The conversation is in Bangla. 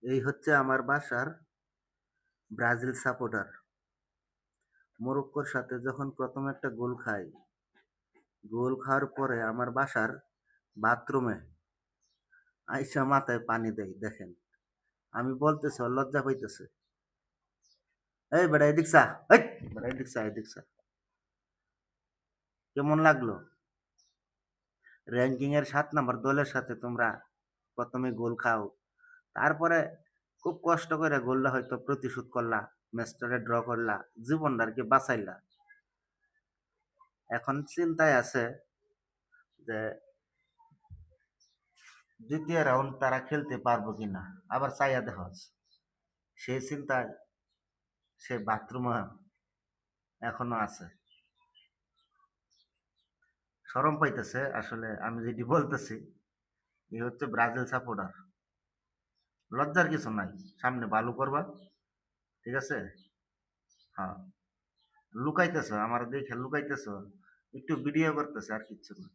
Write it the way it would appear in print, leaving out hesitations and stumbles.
এই হচ্ছে আমার বাসার ব্রাজিল সাপোর্টার। মরক্কোর সাথে যখন প্রথম একটা গোল খাই, গোল খাওয়ার পরে আমার বাসার বাথরুমে আইসা মাথায় পানি দেয়। দেখেন, আমি বলতেছি ওর লজ্জা পাইতেছে। এই বেটা এদিক চা, এই বেটা এদিক চা, এদিক চা। কেমন লাগলো? র্যাঙ্কিং এর 7 নম্বর দলের সাথে তোমরা প্রথমে গোল খাও, তারপরে খুব কষ্ট করে গোলটা হয়তো প্রতিশোধ করলা, ম্যাচটারে ড্র করলা, জীবনটা আর কি বাঁচাইলা। এখন চিন্তায় আছে যে দ্বিতীয় রাউন্ড তারা খেলতে পারবো কিনা, আবার চাইয়া দেখা হচ্ছে। সেই চিন্তায় সে বাথরুমে এখনো আছে। শরম পাইতেছে আসলে আমি যেটি বলতেছি। এই হচ্ছে ব্রাজিল সাপোর্টার, লজ্জার কিছু নাই। সামনে ভালো করবা, ঠিক আছে? হ্যাঁ, লুকাইতেছ, আমার দেখে লুকাইতেছ, একটু ভিডিও করতেছে আর কিচ্ছু না।